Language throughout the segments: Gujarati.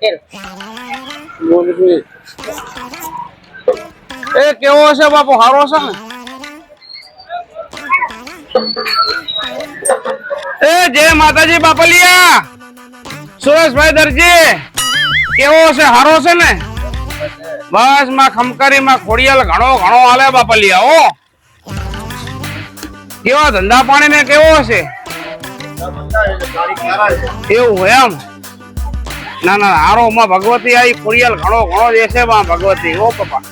પટેલ. એ કેવો છે બાપુ? હારો છે ને? એ જય માતાજી બાપલિયા. સુરેશભાઈ દરજી કેવો છે? હારો છે ને? બસ માં ખમકારી માં ખોડિયાલ ઘણો ઘણો હાલે બાપલિયા. ઓ કેવા ધંધા પાણી ને કેવો છે? એવું એમ? ના ના હારો માં ભગવતી આવી ખોડિયાલ ઘણો ઘણો દેશે માં ભગવતી. ઓ પપ્પા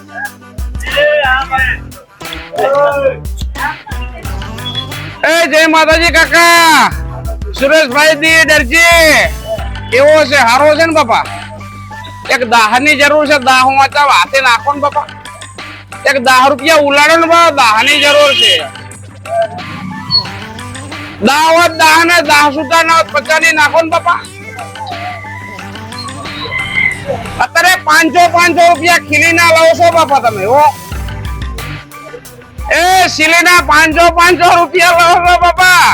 એ જય માતાજી કાકા. સુરેશભાઈ દી દરજી કેવો છે? હારો છે ને બાપા? એક દાહ ની જરૂર છે. દાહ વાંચા હાથે નાખો ને બાપા. એક 10 રૂપિયા ઉલાડો ને બાપા. દાહ ની જરૂર છે. દાવત દાહ ને 10 સુધા ના 50 ની નાખો ને બાપા. અત્યારે 500 રૂપિયા ખીલી ના લાવો છો બાપા તમે. હો એ સિલેના 500 રૂપિયા લાવો છો બાપા.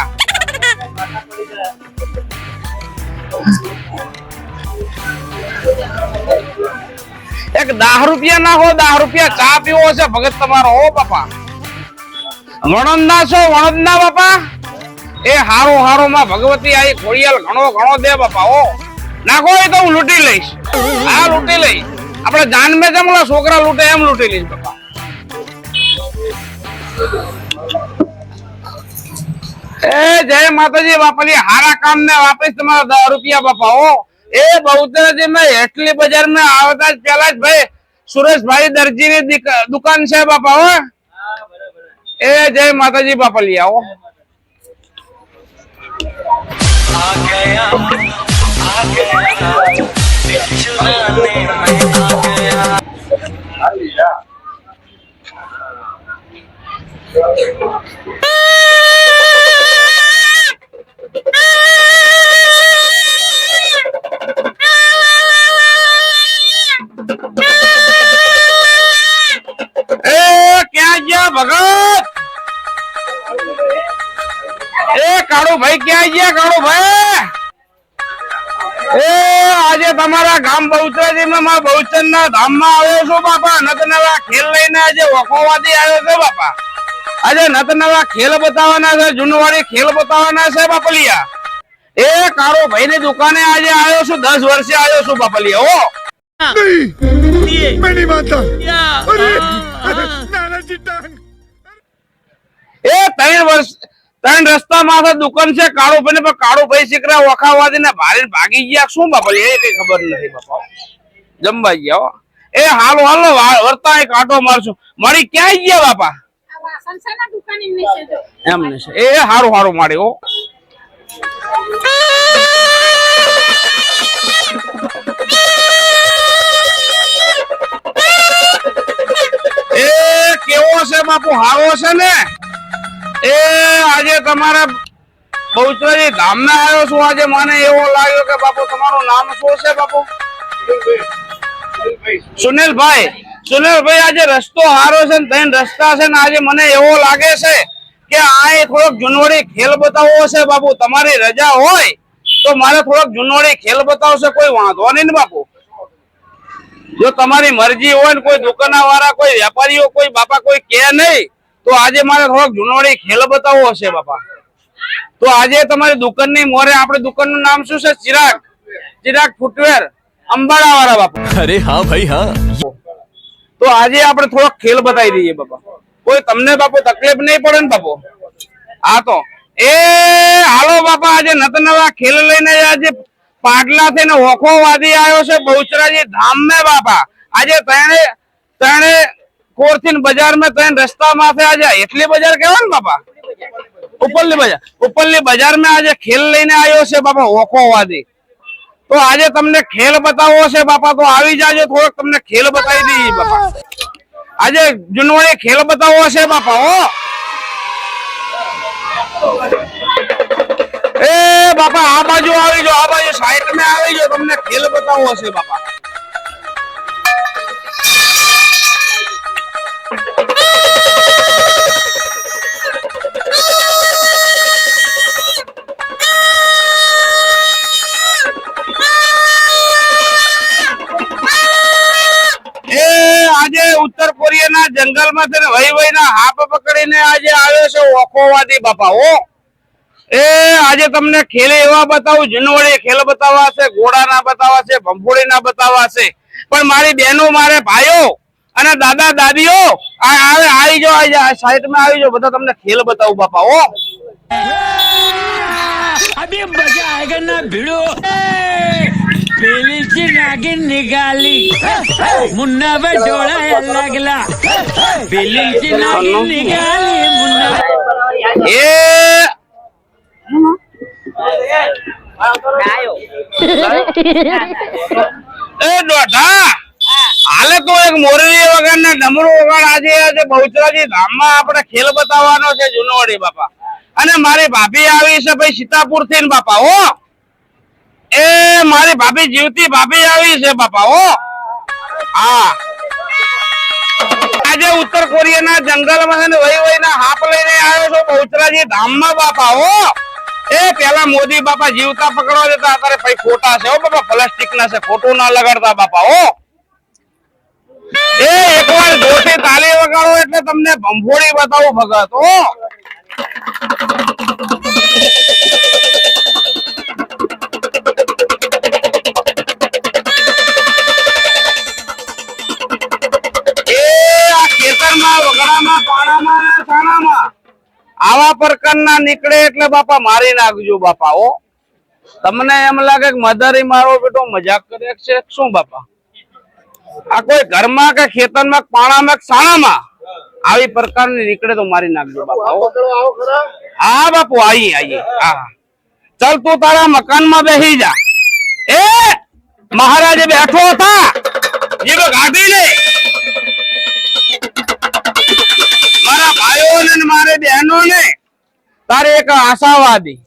એક 10 રૂપિયા નાખો. 10 રૂપિયા ચા પીવો છે ભગત તમારો. હો બાપા વણંદ ના છો? વણંદ ના બાપા. એ હારો હારો માં ભગવતી આઈ ખોડિયાલ ઘણો ઘણો દે બાપા. ઓ નાખો એ તો હું લૂંટી લઈશ. હા લૂંટી લઈશ. આપણે જાન મેં જમલા છોકરા લૂંટે એમ લૂંટી લઈશ બાપા. એ જય માતાજી બાપલી. હારા કામ ને વાપરીશ તમારા 10 રૂપિયા બાપા. ઓ એ બહુચરાજી में हेटली बाजार में आवता પેલા જ ભાઈ સુરેશભાઈ દરજી ની દુકાન છે બાપા. હો એ જય માતાજી બાપલી. આવો आ गया चुराने में आ गया। क्या गया भगत? ए काड़ू भाई क्या गया? काड़ू भाई ए આજે તમારા ગામ બહુચરાજી માં બહુચર ના ધામ માં આવ્યો છું બાપા. નત નવા ખેલ લઈને આજે વખોવાદી આવ્યો છે બાપા. આજે નત નવા ખેલ બતાવવાના છે. જૂનવાડી ખેલ બતાવવાના છે બાપલિયા. એ કાળો ભાઈ ની દુકાને આજે આવ્યો છું. 10 વર્ષે આવ્યો છું બાપલિયા. ઓ મેની માતા એ 3 વર્ષ 3 રસ્તા માં દુકાન છે કાળો ભાઈ ને. કાળો ભાઈ શીકરા વખાવાદી ને ભારે ભાગી ગયા. શું બાપલી એ કઈ ખબર નથી બાપા. જમવાઈ ગયા. એ હાલો હાલો વર્તા એક આટો મારશું. મારી ક્યાં ગયા બાપા? એમ ને એ હારું હારું મારે. હો એ કેવો છે બાપુ? હારો છે ને? એ આજે તમારા બહુચરાજી ધામ ના આવ્યો છું. આજે મને એવો લાગ્યો કે બાપુ તમારું નામ શું છે બાપુ? સુનિલભાઈ. સુનિલભાઈ આજે રસ્તો હારો છે ને 3 રસ્તા છે ને આજે મને એવો લાગે છે કે આ થોડોક જૂનવાડી ખેલ બતાવવો છે બાપુ. તમારી રજા હોય તો મારે થોડોક જૂનવાડી ખેલ બતાવશે. કોઈ વાંધો નહીં ને બાપુ. જો તમારી મરજી હોય ને કોઈ દુકાના વાળા કોઈ વેપારીઓ કોઈ બાપા કોઈ કે નહીં તો આજે મારે થોડોક જૂનવાડી ખેલ બતાવવો છે બાપા. તો આજે તમારી દુકાન ની મોરે આપણે દુકાન નું નામ શું છે? ચિરાગ. ચિરાગ ફૂટવેર અંબાડા વાળા બાપા. અરે હા ભાઈ હા. તો આજે આપણે થોડોક ખેલ બતાવી દઈએ બાપા. કોઈ તમને બાપુ તકલીફ નહીં પડે ને બાપુ? હા તો એ હાલો બાપા. આજે નત નવા ખેલ લઈને આજે પાટલા થઈને ઓખો વાદી આવ્યો છે બહુચરાજી ધામ में બાપા. આજે ત્રણે કોરથી બજાર में 3 રસ્તા માં આજે એટલી બજાર કેવાય ને બાપા. ઉપરની બજાર में આજે ખેલ લઈને આવ્યો છે બાપા ઓખો વાદી. તો આજે તમને ખેલ બતાવવો છે બાપા. તો આવી જાજો. થોડોક તમને ખેલ બતાવી દઈએ બાપા. આજે જૂનવાડી ખેલ બતાવવો છે બાપા. હો એ બાપા આ બાજુ આવી જાઓ. આ બાજુ સાઈડ में આવી જાઓ. તમને ખેલ બતાવવો છે બાપા. આજે ઉત્તર કોરિયાના જંગલમાં છે ને વહીવહીના હાપ પકડીને આજે આવ્યો છે ઓખોવાદી બાપા ઓ એ આજે તમને ખેલ એવા બતાવું જુનવડી ખેલ બતાવવા છે ઘોડાના બતાવવા છે ભંફોડીના બતાવવા છે પણ મારી બહેનો મારે ભાઈઓ અને દાદા દાદીઓ આવી જાઓ સાઈડમાં આવી જાઓ બધા તમને ખેલ બતાવું બાપા ઓ अभी मजा आएगा ना भिड़ो पेली ची नागिन निकाली मुन्ना पे डोला लगला पेली ची नागिन निकाली मुन्ना એ દોઢા હાલે તો એક મોરલી વગર ને ડમરું વગર આજે બહુચરાજી ધામમાં આપણે ખેલ બતાવવાનો છે જુનવાડી બાપા અને મારી ભાભી આવી છે ભાઈ સીતાપુર થી ને બાપા ઓ એ મારી ભાભી જીવતી ભાભી આવી છે બાપા ઓ હા આજે ઉત્તર કોરિયાના જંગલમાં છે ને વહીવહીના હાપ લઈને આવ્યો છો બહુચરાજી ધામમાં બાપા ઓ એ પેલા મોદી બાપા જીવતા પકડવા દેતા અત્યારે ભાઈ ખોટા છે ઓ બાપા પ્લાસ્ટિક ના છે ખોટું ના લગાડતા બાપા ઓ એ એકવાર જોરથી તાલી વગાડો એટલે તમને ભંફોડી બતાવું ભગત ઓ આવા પ્રકારના નીકળે એટલે બાપા મારી નાખજો બાપા ઓ તમને એમ લાગે કે મદારી મારો બેટો મજાક કરે છે શું બાપા આ કોઈ ઘરમાં કે ખેતરમાં પાણામાં સાણામાં આવી પ્રકારની નીકળે તો મારી નાખજો બાપા હા બાપુ આઈએ હા ચાલ તું તારા મકાનમાં બેસી જા એ મહારાજે બેઠો હતા જીવ ગાડી લે મારા ભાઈઓ ને મારે બહેનો ને તારે એક આશાવાદી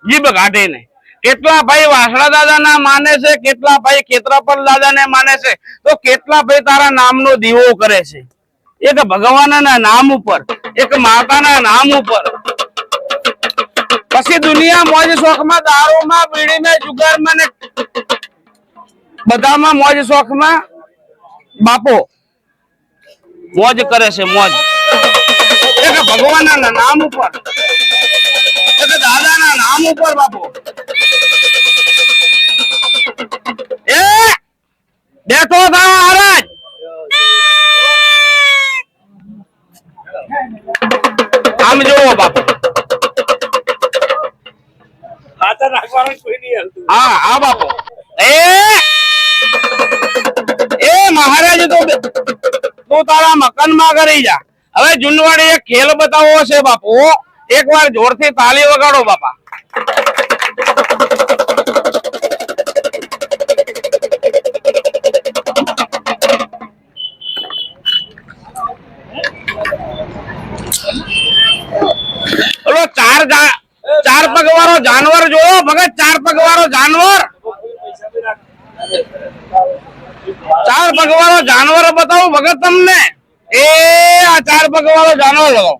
જીભ કાઢે ને કેટલા ભાઈ વાસણા દાદા ના માને છે કેટલા ભાઈ ખેતરાપર દાદા ને માને છે તો કેટલા ભાઈ તારા નામનો દીવો કરે છે એક ભગવાનના નામ ઉપર એક માતાના નામ ઉપર પછી દુનિયા મોજ શોખમાં દારૂમાં બીડીમાં જુગારમાં ને બધામાં મોજ શોખમાં બાપો મોજ કરે છે મોજ એક ભગવાનના નામ ઉપર એક દાદાના નામ ઉપર બાપુ એ બેઠો થા મહારાજ આમ જોવો બાપુ હા હા બાપુ એ મહારાજ તું તારા મકાનમાં કરી જા હવે જુનવાડી એક ખેલ બતાવવો છે બાપુ એકવાર જોરથી તાલી વગાડો બાપા ઓલો ચાર પગવાળો જાનવર જોયો ભગત ચાર પગવાળો જાનવર ચાર પગવાળો જાનવર બતાવું ભગત તમને એ આ ચાર પગવાળો જાનવર લગાવો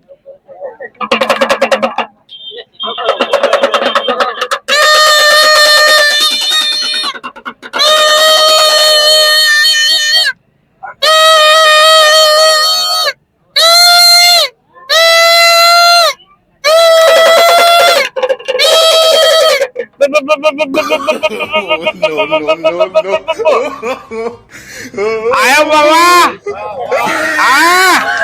આયો બાબા આ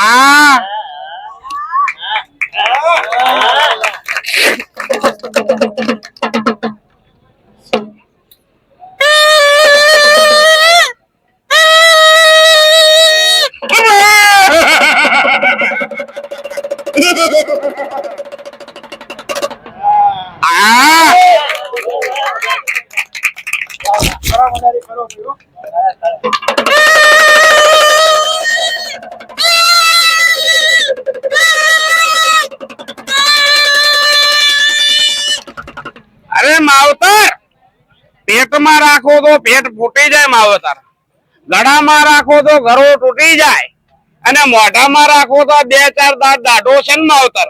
આ અરે માવતર, પેટમાં રાખો તો પેટ ફૂટી જાય માવતર, ગળામાં રાખો તો ગળો તૂટી જાય, અને મોઢામાં રાખો તો 2-4 દાંત દાઢો છે ને માવતર,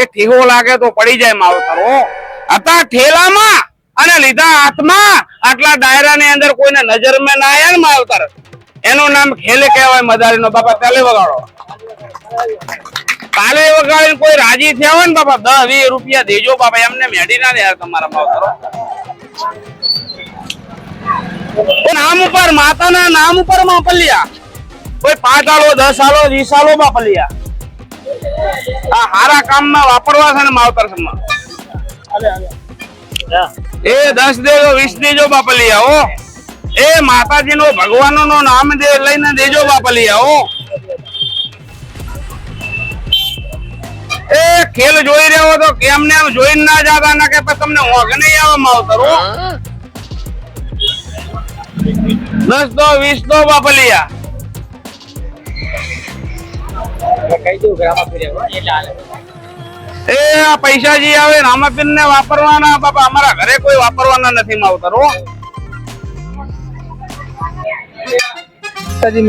એ ઠીહો લાગે તો પડી જાય માવતર. હો હતા ઠેલામાં અને લીધા હાથમાં, આટલા ડાયરાની અંદર કોઈને નજર માં ના આવ્યા ને માવતર, એનું નામ ખેલ કહેવાય. મદારીનો બાપા તાલે વગાડો. તાલે વગાડીને કોઈ રાજી થયા હોય ને બાપા 10-20 રૂપિયા દેજો બાપા, એમને મેડી ના દે તમારા માવતરો. નામ ઉપર, માતાના નામ ઉપર માપલિયા, કોઈ 5 આલો 10 આલો 20 આલો બાપલિયા. આ હારા કામમાં વાપરવા છે ને માવતર સમા. એ 10 દેજો 20 દેજો બાપલિયા. હો એ માતાજી નો ભગવાન નો નામ લઈને દેજો બાપલિયા. હો એ ખેલ જોઈ રહ્યો તો કેમને એમ જોઈને ના જાતા, ના કે તમને ઊંઘ નહીં આવે માવતર. હો 10 દો 20 દો બાપલિયા. એ આ પૈસા જે આવે રામાપીર ને વાપરવાના બાપા, અમારા ઘરે કોઈ વાપરવાના નથી માવતર. હો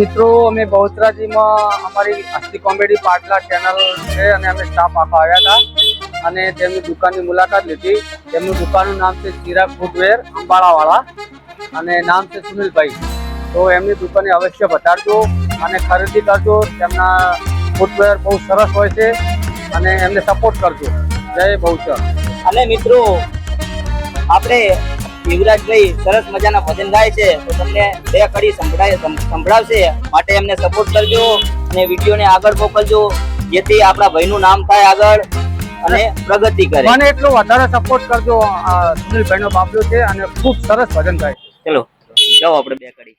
મિત્રો, અમે બહુચરાજીમાં અમારી અસ્તી કોમેડી પાટલા ચેનલ છે અને અમે સ્ટાફ આખા આવ્યા હતા અને તેમની દુકાનની મુલાકાત લીધી. તેમનું દુકાનનું નામ છે ચિરાગ ફૂટવેર અંબાળાવાળા અને નામ છે સુનિલભાઈ. તો એમની દુકાને અવશ્ય પધારજો અને ખરીદી કરજો. તેમના ફૂટવેર બહુ સરસ હોય છે અને એમને સપોર્ટ કરજો. જય બહુચર. અને મિત્રો, આપણે યુવરાજભાઈ સરસ મજાના ભજન ગાય છે, તો તમને 2 કડી સંભળાવશે, માટે એમને સપોર્ટ કરજો અને વિડીયોને આગળ મોકલજો, જેથી આપણા ભાઈનું નામ થાય આગળ અને પ્રગતિ કરે. મને એટલો વધારે સપોર્ટ કરજો. સુનિલભાઈનો બાબલો છે અને ખૂબ સરસ ભજન ગાય છે. ચલો જાઓ આપણે 2 કડી.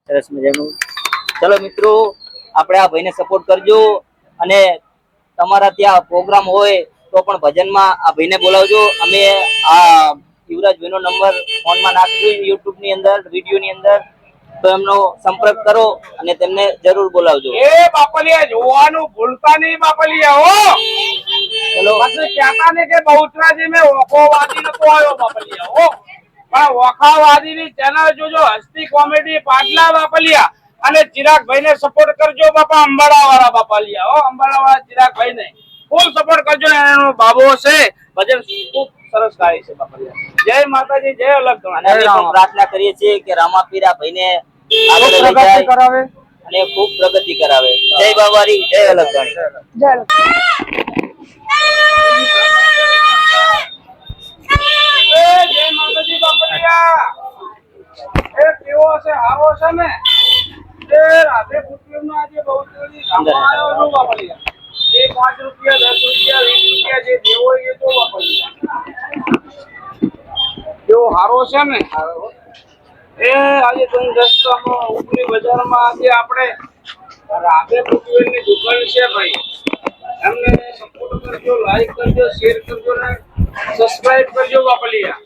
સરસ મજાનું. ચલો મિત્રો, આપણે આ ભાઈને સપોર્ટ કરજો અને તમારા ત્યાં પ્રોગ્રામ હોય તો પણ ભજનમાં આ ભાઈને બોલાવજો. અમે આ યુવરાજભાઈનો નંબર ફોનમાં નાખીશું યુટ્યુબ ની અંદર, વિડીયો ની અંદર, તો એમનો સંપર્ક કરો અને તેમને જરૂર બોલાવજો. એ બાપલિયા જોવાનું ભૂલતા નહીં બાપલિયા. હો ચલો પછી કહેતા ને કે બહુચરાજી મેં ઓખોવાદી નતો આવ્યો બાપલિયા. હો પણ ઓખાવાદી ની ચેનલ જોજો, હસ્તી કોમેડી પાટલા બાપલિયા, અને ચિરાગભાઈ ને સપોર્ટ કરજો બાપા, અંબાડા વાળા બાપલિયા. હો અંબાડા વાળા ચિરાગભાઈ ને ફૂલ સપોર્ટ કરજો. એનો બાબો છે, ભજન ખૂબ સરસ ગાય છે બાપલિયા. જય માતાજી, જય અલગ. અને અમે પણ પ્રાર્થના કરીએ છીએ કે રામાપીર આ ભાઈને આગળ લઈ પ્રગતિ જાય કરાવે અને ખૂબ પ્રગતિ કરાવે. જય બાબારી, જય અલગ જાણી. જય જય માતાજી બાપલિયા. એ કેવો છે, હારો છે ને? એ રાધે પુત્રીનો આજે બહુચરાજી ગામમાં આવ્યો છું બાપલિયા. એ 5 રૂપિયા 10 રૂપિયા 20 રૂપિયા જે દેવો એ તો બાપલિયા. કેવો હારો છે ને? એ આજે તમે રસ્તામાં ઉપરી બજારમાં આજે આપણે રાધે પુત્રીની દુકાન છે ભાઈ. અમને સપોર્ટ કરજો, લાઈક કરજો, શેર કરજો ને સબસ્ક્રાઇબ કરજો બાપલિયા,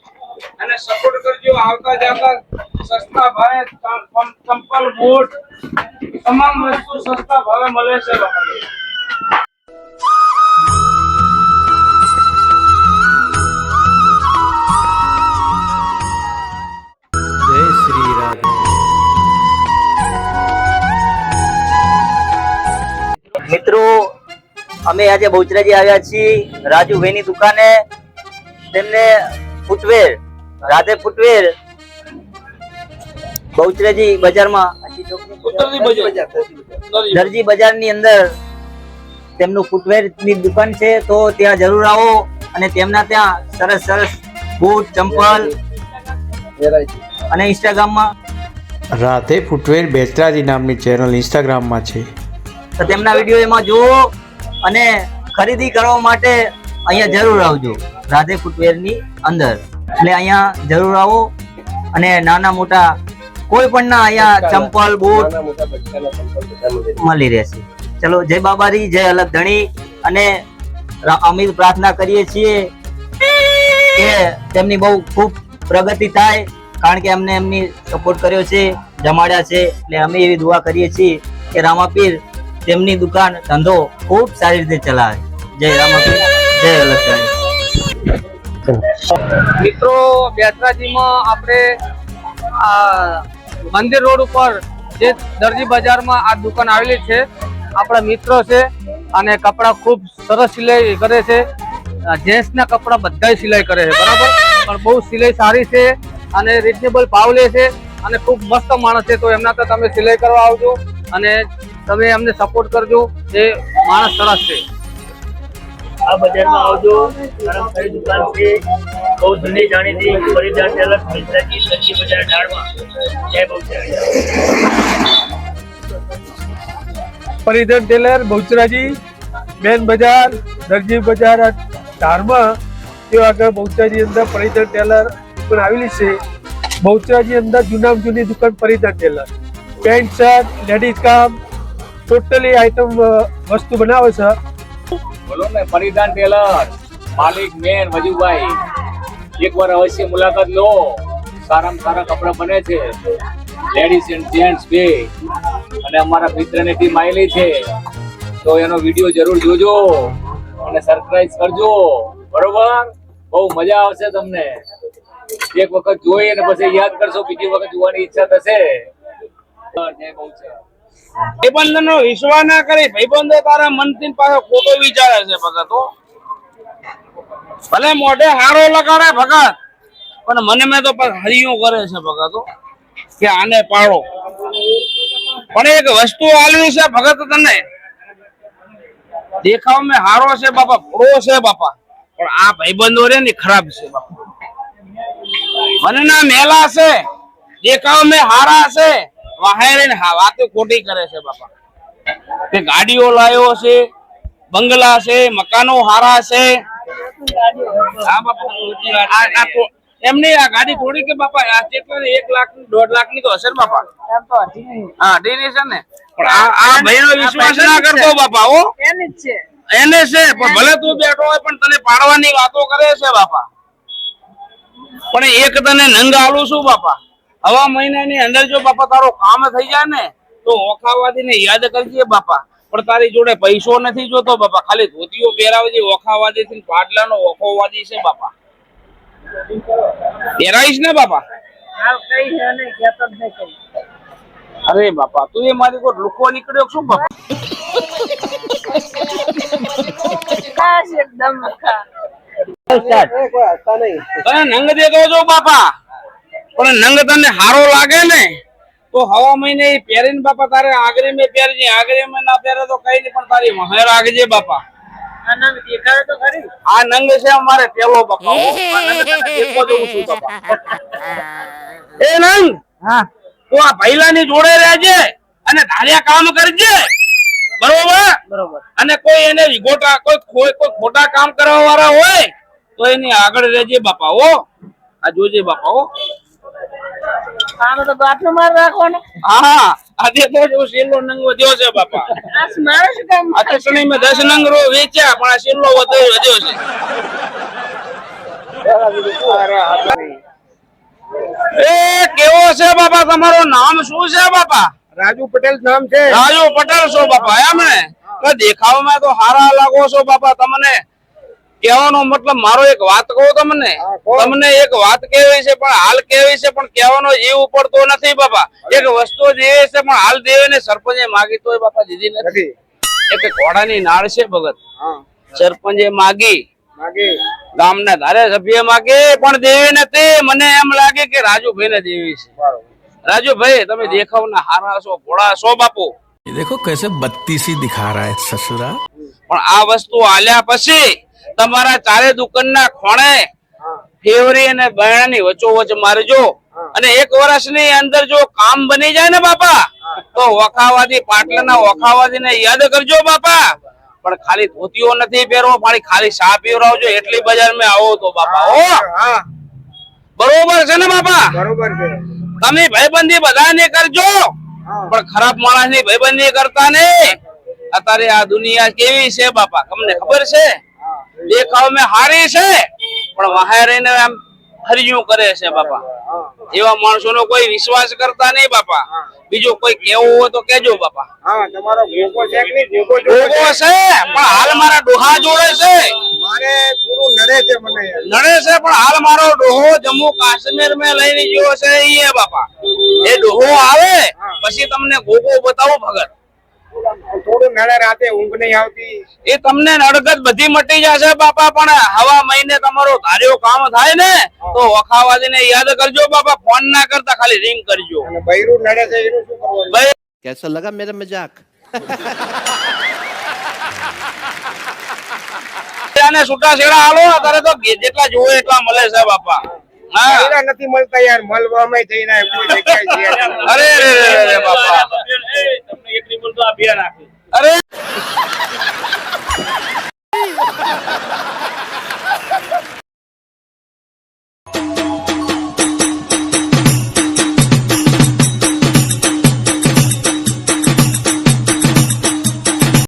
અને સપોર્ટ કરજો. આવતા જતા સસ્તા ભાવે ચંપલ બૂટ તમામ વસ્તુ સસ્તા ભાવે મળે છે બાપલિયા. જય શ્રી રાધે. મિત્રો અમે આજે બહુચરાજી આવ્યા છીએ રાજુભાઈની દુકાને. તેમને ફૂટવેર રાધે ફૂટવેર બહુચરાજી બજારમાં દરજી બજારની અંદર તેમનું ફૂટવેર ની દુકાન છે. તો ત્યાં જરૂર આવો અને તેમના ત્યાં સરસ સરસ બૂટ ચંપલ અને ઇન્સ્ટાગ્રામમાં રાધે ફૂટવેર બેચરાજી નામની ચેનલ ઇન્સ્ટાગ્રામમાં છે. તો તેમના વિડીયો એમાં જુઓ અને ખરીદી કરવા માટે અહીંયા જરૂર આવજો રાધે ફૂટવેર ની અંદર. એટલે અહીંયા જરૂર આવો અને નાના મોટા કોઈ પણ ના અહીંયા ચંપલ બૂટ મળી રહેશે. ચલો જય બાબારી, જય અલગ ધણી. અને અમે પ્રાર્થના કરીએ છીએ કે તેમની બહુ ખૂબ પ્રગતિ થાય, કારણ કે અમને એમની સપોર્ટ કર્યો છે, જમાડ્યા છે. એટલે અમે એવી દુઆ કરીએ છીએ કે રામાપીર તેમની દુકાન ધંધો ખૂબ સારી રીતે ચલાવે. જય રામાપીર, જય અલગ ધણી. મિત્રો બેચરાજીમાં આપણે મંદિર રોડ ઉપર જે દરજી બજારમાં આ દુકાન આવેલી છે. આપણા મિત્રો છે અને કપડા ખૂબ સરસ સિલાઈ કરે છે. જેન્ટ્સના કપડા બધા સિલાઈ કરે છે, બરાબર, પણ બહુ સિલાઈ સારી છે અને રીઝનેબલ ભાવ લે છે અને ખૂબ મસ્ત માણસ છે. તો એમના તો તમે સિલાઈ કરવા આવજો અને તમે અમને સપોર્ટ કરજો. એ માણસ સરસ છે. આ બજારમાં આવજો, ગરમ સારી દુકાન છે, બહુ જૂની જાણીતી પરિધાન ટેલર બેચરાજી દરજી બજાર ઢાળમાં. જય બહુચરાજી. પરિધાન ટેલર બહુચરાજી મેન બજાર દરજી બજાર ધારમાં તે આગળ બહુચરાજી અંદર પરિધાન ટેલર દુકાન આવેલી છે. બહુચરાજી અંદર જૂનામાં જૂની દુકાન પરિધાન ટેલર, પેન્ટ શર્ટ લેડીઝ કામ ટોટલી આઈટમ વસ્તુ બનાવે છે. બોલો ને પરિધાન ટેલર માલિક મેન વજુભાઈ, એકવાર અવશ્ય મુલાકાત લો. સારામાં સારા કપડા બને છે, લેડીઝ એન્ડ જેન્ટ્સ બે. અને અમારા મિત્રની ટીમ આવેલી છે, તો એનો વિડીયો જરૂર જોજો અને સરપ્રાઈઝ કરજો, બરોબર? બહુ મજા આવશે તમને. એક વખત જોઈ અને પછી યાદ કરશો, બીજી વખત જોવાની ઈચ્છા થશે. જય બહુચરાજી. ભાઈબંધો નો વિશ્વાસ ના કરી, ભાઈબંધો તારા મનથી પાછો ખોટો વિચારે છે ભગતો. ભલે મોઢે હારો લગાડે ભગત, પણ મને મેં તો હરિયો કરે છે ભગતો કે આને પાડો. પણ એક વસ્તુ આલવી છે ભગત તને, દેખાવ મેં હારો છે બાપા, ફોડો છે બાપા, પણ આ ભાઈબંધો રે ને ખરાબ છે બાપા. મને ના મેલા છે, દેખાવ મેં હારા છે, વાહેરે ને વાતો ખોટી કરે છે બાપા. કે ગાડીઓ લાયો છે, બંગલા છે, મકાનો હારા છે. હા બાપા, એમની આ ગાડી થોડી કે બાપા આ કેટલા 1 લાખ 1.5 લાખ ની તો હશે ને બાપા. હા અઢીની છે ને, પણ આ ભાઈ નો વિશ્વાસ ના કરતો બાપા. ઓ એને છે, પણ ભલે તું બેઠો હોય પણ તને પાડવાની વાતો કરે છે બાપા. પણ એક તને નંગ આલું છું બાપા, હવા મહિનાની અંદર જો બાપા તારો કામ થઈ જાય ને તો ઓખાવાદી ને યાદ કરજે બાપા. પણ તારી જોડે પૈસો નથી જોતો બાપા, ખાલી ધોતીઓ પહેરાવજે. ઓખાવાદી થી પાટલાનો ઓખોવાદી છે બાપા, પહેરાવીશ ને બાપા. અરે બાપા તું એ મારી કોઈ લુકવા નીકળ્યો શું બાપા? તને નંગ દેતો છો બાપા, પણ નંગ તને હારો લાગે ને તો હવા મહિને પહેરીને બાપા તારે આગળ મેં પહેરજે. આગળ મેં ના પહેરે તો કઈ નહીં, પણ તારી મહે રાખજે બાપા. આ નંગ છે અમારે પેલો બાપા. એ નંગ તું આ ભૈલા ની જોડે રહેજે અને ધાર્યા કામ કરજે, બરોબર? અને કોઈ એને કોઈ ખોટા કામ કરવા વાળા હોય તો એની આગળ રહેજે બાપા. ઓ આ જોજે બાપા. ઓ હા આજે તો જો શીલો નંગ વધ્યો છે બાપા આ ચટણી મેં 10 નંગ રો વેચ્યા પણ આ શીલો વધ્યો છે એ કેવો છે બાપા તમારું નામ શું છે બાપા રાજુ પટેલ નામ છે. રાજુ પટેલ છો બાપા એમ ને તો દેખાવમાં તો હારા લાગો છો બાપા. તમને કહેવાનો મતલબ મારો એક વાત કહું તમને તમને એક વાત કહેવી છે પણ હાલ કહેવી છે પણ કહેવાનો જીવ ઉપડતો નથી બાપા. એક વસ્તુ દેવી છે પણ હાલ દેવી ને સરપંચે માગી તોય બાપા દીધી નથી. એક ઘોડાની નાળ છે ભગત સરપંચે માગી ગામના ધારાસભ્ય માગે પણ દેવી નથી. મને એમ લાગે કે રાજુભાઈ ને દેવી છે. રાજુભાઈ તમે દેખાવના હારા છો ભોળા છો બાપુ ये देखो कैसे बत्तीसी दिखा रहा है ससुरा. પણ આ વસ્તુ આલ્યા પછી તમારા ચારે દુકાનના ખોણે ફેવરી અને બહેણાની વચ્ચોવચ મારજો અને 1 વર્ષની અંદર જો કામ બની જાય ને બાપા તો વખાવાદી પાટલાના વખાવાદીને યાદ કરજો બાપા. પણ ખાલી ધોતીઓ નથી પહેરવો ખાલી ચા પીવરાવજો એટલી બજારમાં આવો તો બાપા. ઓ બરોબર છે ને બાપા? બરોબર છે. તમે ભાઈબંધી બધાને કરજો પણ ખરાબ માણસની ભાઈબંધી કરતા નહીં. અત્યારે આ દુનિયા કેવી છે બાપા તમને ખબર છે? દેખાવમાં હારી છે પણ વાહે રહીને આમ હરિયું કરે છે બાપા. એવા માણસોનો કોઈ વિશ્વાસ કરતા નહીં બાપા. બીજું કોઈ કેવું હોય તો કેજો બાપા. તમારો ભોગો છે કે નહીં? ભોગો ભોગો છે પણ હાલ મારા ડોહા જોડે છે. મારે થોડું નડે છે મને. નડે છે પણ હાલ મારો ડોહો જમ્મુ કાશ્મીર માં લઈને ગયો છે એ બાપા. એ ડોહો આવે પછી તમને ગોગો બતાવું ભગત. થોડું નડે, રાતે ઊંઘ નહીં આવતી. એ તમને નડગત બધી મટી જશે બાપા. પણ હવા મહિને તમારો ધાર્યો કામ થાય ને તો વખાવાદીને યાદ કરજો બાપા. ફોન ના કરતા ખાલી રિંગ કરજો. અને બૈરું નડે છે એનું શું કરવાનું? ભાઈ कैसा लगा मेरा मजाक? આને છૂટા છેડા હાલો અત્યારે તો જેટલા જોવે એટલા મળે છે બાપા. હા બૈરા નથી મળતા યાર, મળવામાં થઈ ના કોઈ જગ્યાએ છે. અરે રે બાપા તમને એકની બોલતો આ બે રાખે અરે